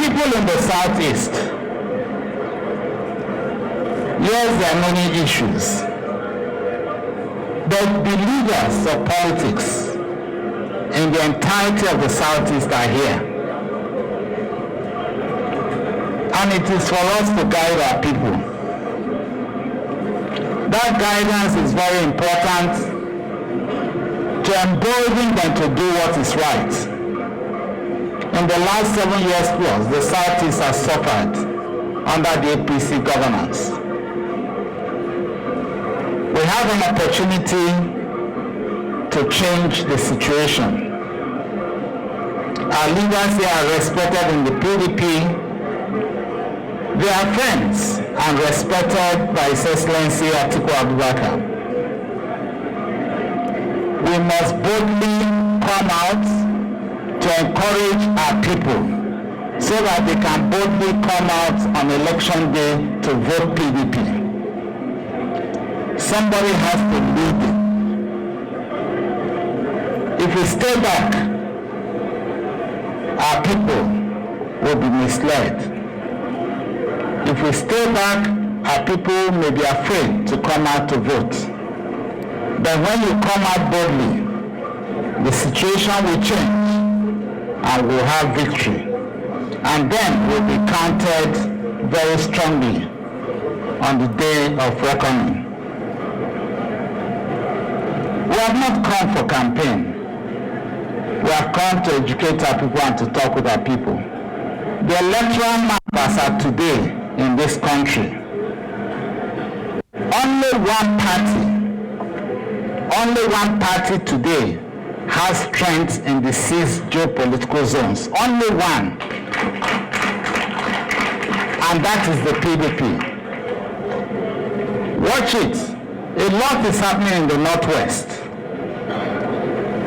people in the Southeast, yes, there are many issues, but the leaders of politics in the entirety of the Southeast are here. And it is for us to guide our people. That guidance is very important to embolden them to do what is right. In the last 7 years plus, the Southeast has suffered under the APC governance. We have an opportunity to change the situation. Our leaders here are respected in the PDP. They are friends and respected by His Excellency Atiku Abubakar. We must boldly come out to encourage our people so that they can boldly come out on election day to vote PDP. Somebody has to lead it. If we stay back, our people will be misled. If we stay back, our people may be afraid to come out to vote. But when you come out boldly, the situation will change and we'll have victory. And then we'll be counted very strongly on the day of reckoning. We have not come for campaign. We have come to educate our people and to talk with our people. The electoral map as of today in this country, only one party today has strength in the 6 geopolitical zones. Only one. And that is the PDP. Watch it. A lot is happening in the Northwest.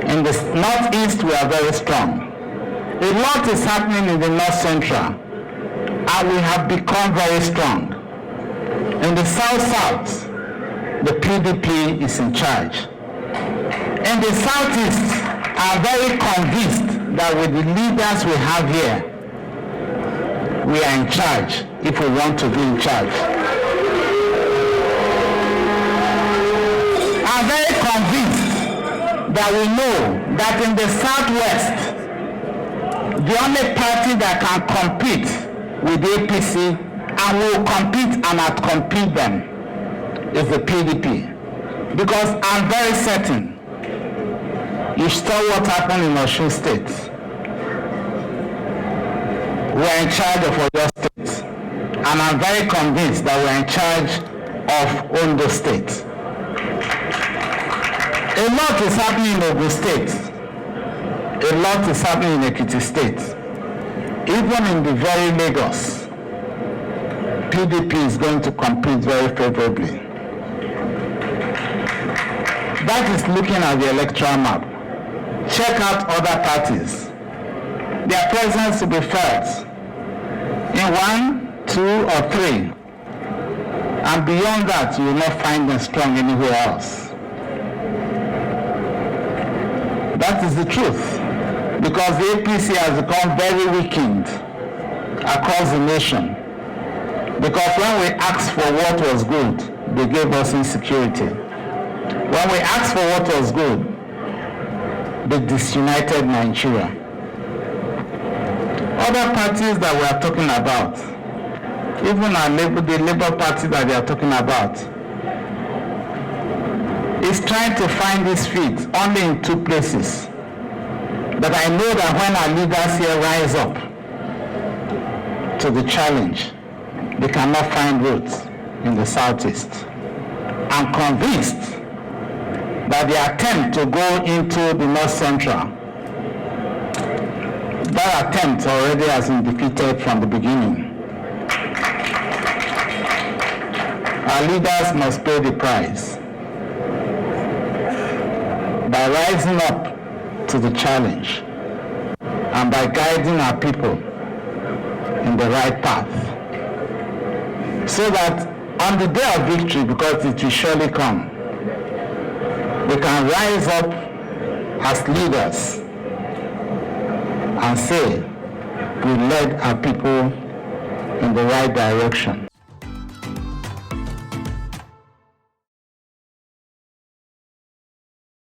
In the Northeast, we are very strong. A lot is happening in the North Central. And we have become very strong. In the South, the PDP is in charge. In the Southeast, I'm very convinced that with the leaders we have here, we are in charge if we want to be in charge. I'm very convinced that we know that in the Southwest, the only party that can compete with the APC and will compete and outcompete them is the PDP. Because I'm very certain, you saw what happened in Osun State. We're in charge of Oyo State. And I'm very convinced that we're in charge of Ondo State. A lot is happening in Ogun State. A lot is happening in Ekiti State. Even in the very Lagos, PDP is going to compete very favorably. That is looking at the electoral map. Check out other parties. Their presence will be felt in 1, 2, or 3. And beyond that, you will not find them strong anywhere else. That is the truth. Because the APC has become very weakened across the nation. Because when we asked for what was good, they gave us insecurity. When we asked for what was good, they disunited Nigeria. Other parties that we are talking about, even the Labour Party that they are talking about, is trying to find its feet only in 2 places. But I know that when our leaders here rise up to the challenge, they cannot find roots in the Southeast. I'm convinced that the attempt to go into the North Central, that attempt already has been defeated from the beginning. Our leaders must pay the price by rising up to the challenge and by guiding our people in the right path, so that on the day of victory, because it will surely come, we can rise up as leaders and say we led our people in the right direction.